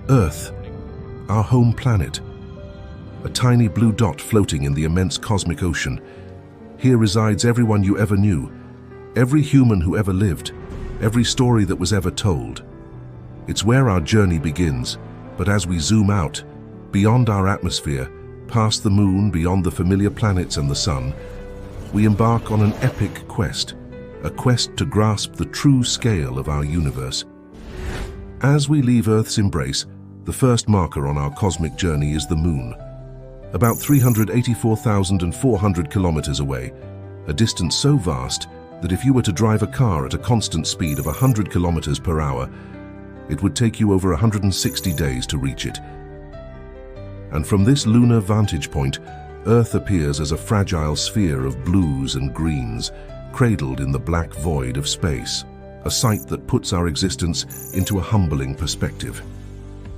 Earth, our home planet, a tiny blue dot floating in the immense cosmic ocean. Here resides everyone you ever knew, every human who ever lived, every story that was ever told. It's where our journey begins, but as we zoom out, beyond our atmosphere, past the moon, beyond the familiar planets and the sun, we embark on an epic quest, a quest to grasp the true scale of our universe. As we leave Earth's embrace, the first marker on our cosmic journey is the moon. About 384,400 kilometers away, a distance so vast that if you were to drive a car at a constant speed of 100 kilometers per hour, it would take you over 160 days to reach it. And from this lunar vantage point, Earth appears as a fragile sphere of blues and greens, cradled in the black void of space, a sight that puts our existence into a humbling perspective.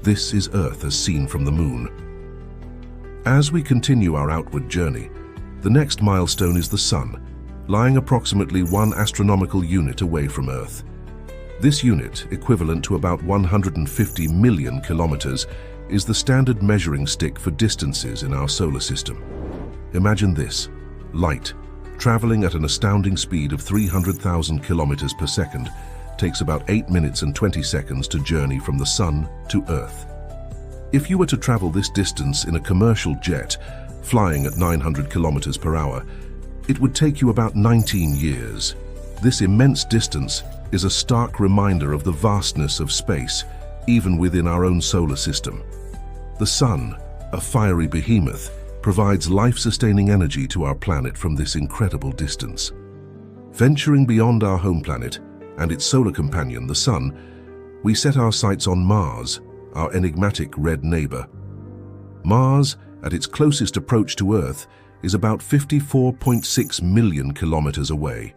This is Earth as seen from the moon. As we continue our outward journey, the next milestone is the Sun, lying approximately 1 astronomical unit away from Earth. This unit, equivalent to about 150 million kilometers, is the standard measuring stick for distances in our solar system. Imagine this: light, traveling at an astounding speed of 300,000 kilometers per second, takes about 8 minutes and 20 seconds to journey from the Sun to Earth. If you were to travel this distance in a commercial jet, flying at 900 kilometers per hour, it would take you about 19 years. This immense distance is a stark reminder of the vastness of space, even within our own solar system. The Sun, a fiery behemoth, provides life-sustaining energy to our planet from this incredible distance. Venturing beyond our home planet and its solar companion, the Sun, we set our sights on Mars, our enigmatic red neighbor. Mars, at its closest approach to Earth, is about 54.6 million kilometers away.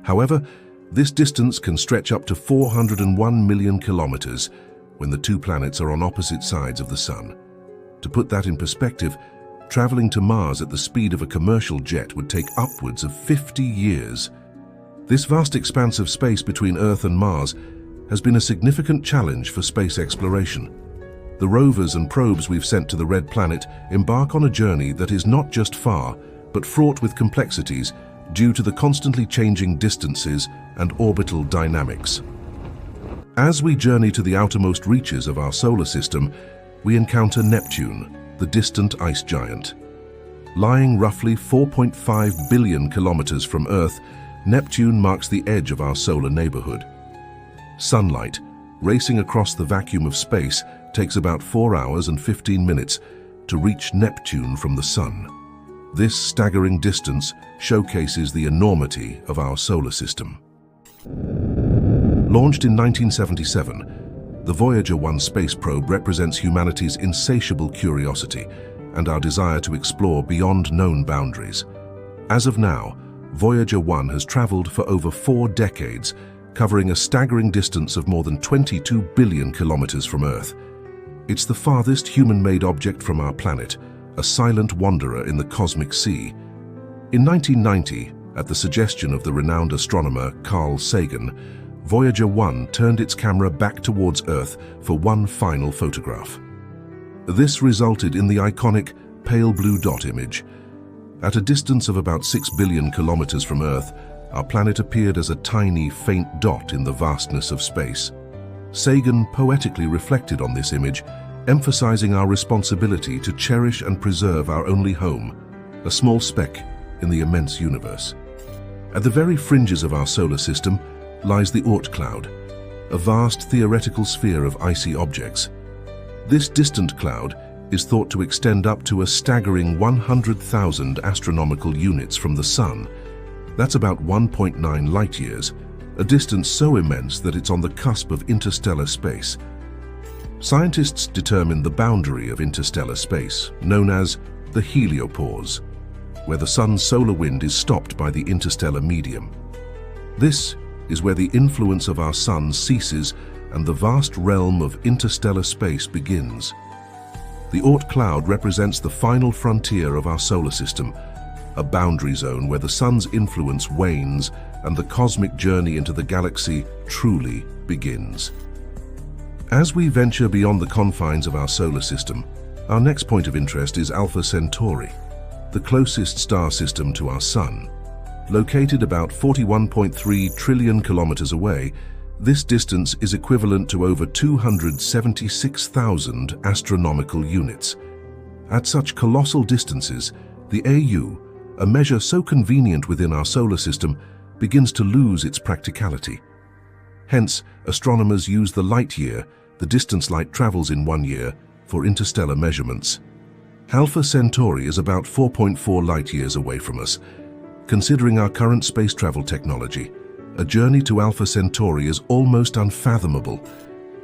However, this distance can stretch up to 401 million kilometers when the two planets are on opposite sides of the Sun. To put that in perspective, traveling to Mars at the speed of a commercial jet would take upwards of 50 years. This vast expanse of space between Earth and Mars has been a significant challenge for space exploration. The rovers and probes we've sent to the Red Planet embark on a journey that is not just far, but fraught with complexities due to the constantly changing distances and orbital dynamics. As we journey to the outermost reaches of our solar system, we encounter Neptune, the distant ice giant. Lying roughly 4.5 billion kilometers from Earth, Neptune marks the edge of our solar neighborhood. Sunlight, racing across the vacuum of space, takes about 4 hours and 15 minutes to reach Neptune from the Sun. This staggering distance showcases the enormity of our solar system. Launched in 1977, the Voyager 1 space probe represents humanity's insatiable curiosity and our desire to explore beyond known boundaries. As of now, Voyager 1 has traveled for over 4 decades, covering a staggering distance of more than 22 billion kilometers from Earth. It's the farthest human-made object from our planet, a silent wanderer in the cosmic sea. In 1990, at the suggestion of the renowned astronomer Carl Sagan, Voyager 1 turned its camera back towards Earth for one final photograph. This resulted in the iconic pale blue dot image. At a distance of about 6 billion kilometers from Earth, our planet appeared as a tiny, faint dot in the vastness of space. Sagan poetically reflected on this image, emphasizing our responsibility to cherish and preserve our only home, a small speck in the immense universe. At the very fringes of our solar system lies the Oort cloud, a vast theoretical sphere of icy objects. This distant cloud is thought to extend up to a staggering 100,000 astronomical units from the Sun. That's about 1.9 light-years, a distance so immense that it's on the cusp of interstellar space. Scientists determine the boundary of interstellar space, known as the heliopause, where the Sun's solar wind is stopped by the interstellar medium. This is where the influence of our Sun ceases and the vast realm of interstellar space begins. The Oort cloud represents the final frontier of our solar system, a boundary zone where the Sun's influence wanes and the cosmic journey into the galaxy truly begins. As we venture beyond the confines of our solar system, our next point of interest is Alpha Centauri, the closest star system to our Sun. Located about 41.3 trillion kilometers away, this distance is equivalent to over 276,000 astronomical units. At such colossal distances, the AU, a measure so convenient within our solar system, begins to lose its practicality. Hence, astronomers use the light year, the distance light travels in 1 year, for interstellar measurements. Alpha Centauri is about 4.4 light-years away from us. Considering our current space travel technology, a journey to Alpha Centauri is almost unfathomable.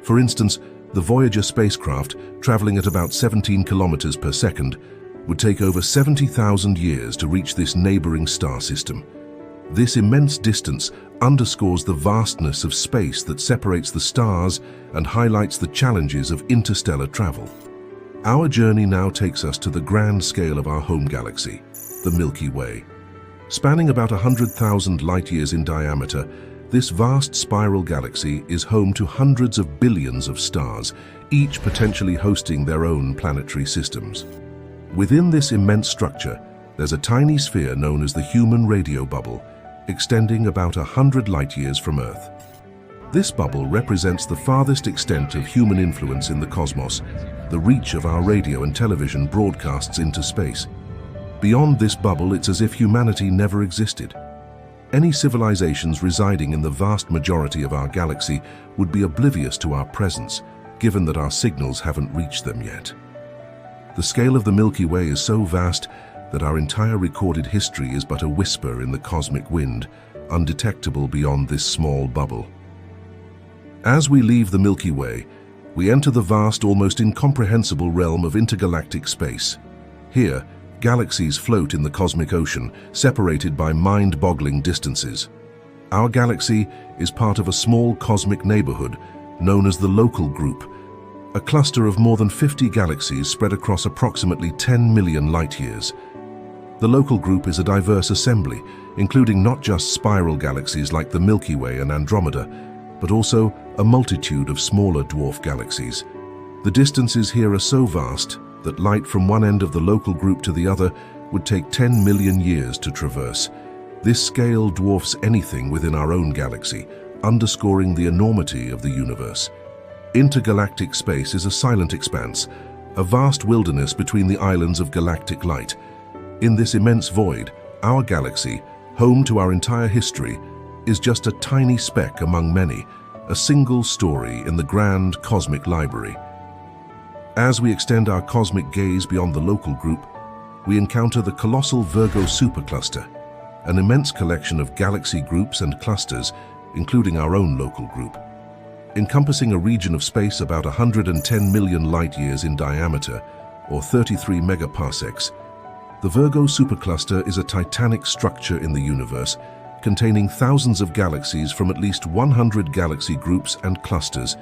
For instance, the Voyager spacecraft, traveling at about 17 kilometers per second, would take over 70,000 years to reach this neighboring star system. This immense distance underscores the vastness of space that separates the stars and highlights the challenges of interstellar travel. Our journey now takes us to the grand scale of our home galaxy, the Milky Way. Spanning about 100,000 light-years in diameter, this vast spiral galaxy is home to hundreds of billions of stars, each potentially hosting their own planetary systems. Within this immense structure, there's a tiny sphere known as the human radio bubble, extending about 100 light-years from Earth. This bubble represents the farthest extent of human influence in the cosmos, the reach of our radio and television broadcasts into space. Beyond this bubble, it's as if humanity never existed. Any civilizations residing in the vast majority of our galaxy would be oblivious to our presence, given that our signals haven't reached them yet. The scale of the Milky Way is so vast that our entire recorded history is but a whisper in the cosmic wind, undetectable beyond this small bubble. As we leave the Milky Way, we enter the vast, almost incomprehensible realm of intergalactic space. Here, galaxies float in the cosmic ocean, separated by mind-boggling distances. Our galaxy is part of a small cosmic neighborhood known as the Local Group, a cluster of more than 50 galaxies spread across approximately 10 million light-years. The Local Group is a diverse assembly, including not just spiral galaxies like the Milky Way and Andromeda, but also a multitude of smaller dwarf galaxies. The distances here are so vast that light from one end of the Local Group to the other would take 10 million years to traverse. This scale dwarfs anything within our own galaxy, underscoring the enormity of the universe. Intergalactic space is a silent expanse, a vast wilderness between the islands of galactic light. In this immense void, our galaxy, home to our entire history, is just a tiny speck among many, a single story in the grand cosmic library. As we extend our cosmic gaze beyond the Local Group, we encounter the colossal Virgo supercluster, an immense collection of galaxy groups and clusters, including our own Local Group. Encompassing a region of space about 110 million light-years in diameter, or 33 megaparsecs, the Virgo supercluster is a titanic structure in the universe, containing thousands of galaxies from at least 100 galaxy groups and clusters,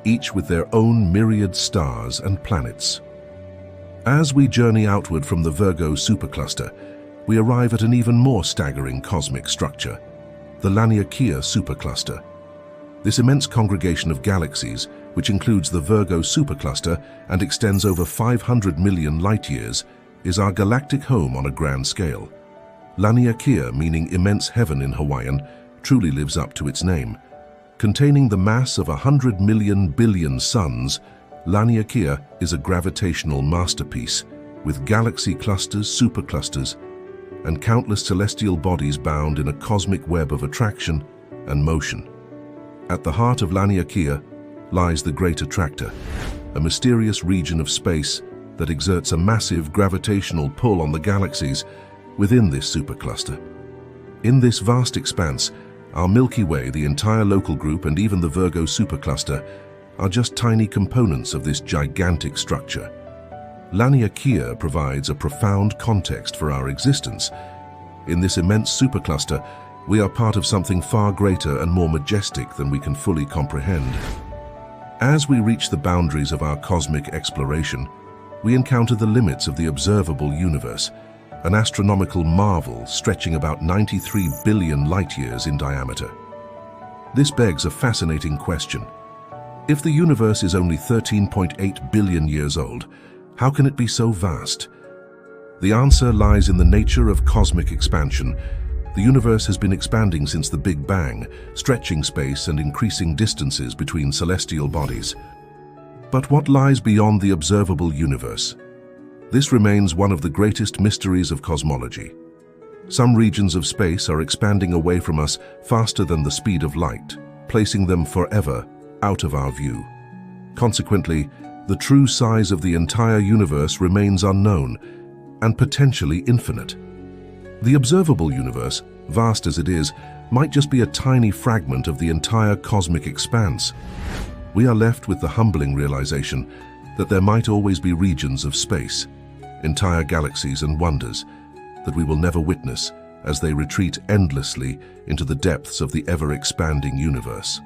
each with their own myriad stars and planets. As we journey outward from the Virgo supercluster, we arrive at an even more staggering cosmic structure, the Laniakea supercluster. This immense congregation of galaxies, which includes the Virgo supercluster and extends over 500 million light-years, is our galactic home on a grand scale. Laniakea, meaning immense heaven in Hawaiian, truly lives up to its name. Containing the mass of 100 million billion suns, Laniakea is a gravitational masterpiece, with galaxy clusters, superclusters, and countless celestial bodies bound in a cosmic web of attraction and motion. At the heart of Laniakea lies the Great Attractor, a mysterious region of space that exerts a massive gravitational pull on the galaxies within this supercluster. In this vast expanse, our Milky Way, the entire Local Group, and even the Virgo supercluster are just tiny components of this gigantic structure. Laniakea provides a profound context for our existence. In this immense supercluster, we are part of something far greater and more majestic than we can fully comprehend. As we reach the boundaries of our cosmic exploration, we encounter the limits of the observable universe, an astronomical marvel stretching about 93 billion light-years in diameter. This begs a fascinating question. If the universe is only 13.8 billion years old, how can it be so vast? The answer lies in the nature of cosmic expansion. The universe has been expanding since the Big Bang, stretching space and increasing distances between celestial bodies. But what lies beyond the observable universe? This remains one of the greatest mysteries of cosmology. Some regions of space are expanding away from us faster than the speed of light, placing them forever out of our view. Consequently, the true size of the entire universe remains unknown and potentially infinite. The observable universe, vast as it is, might just be a tiny fragment of the entire cosmic expanse. We are left with the humbling realization that there might always be regions of space, entire galaxies and wonders that we will never witness as they retreat endlessly into the depths of the ever-expanding universe.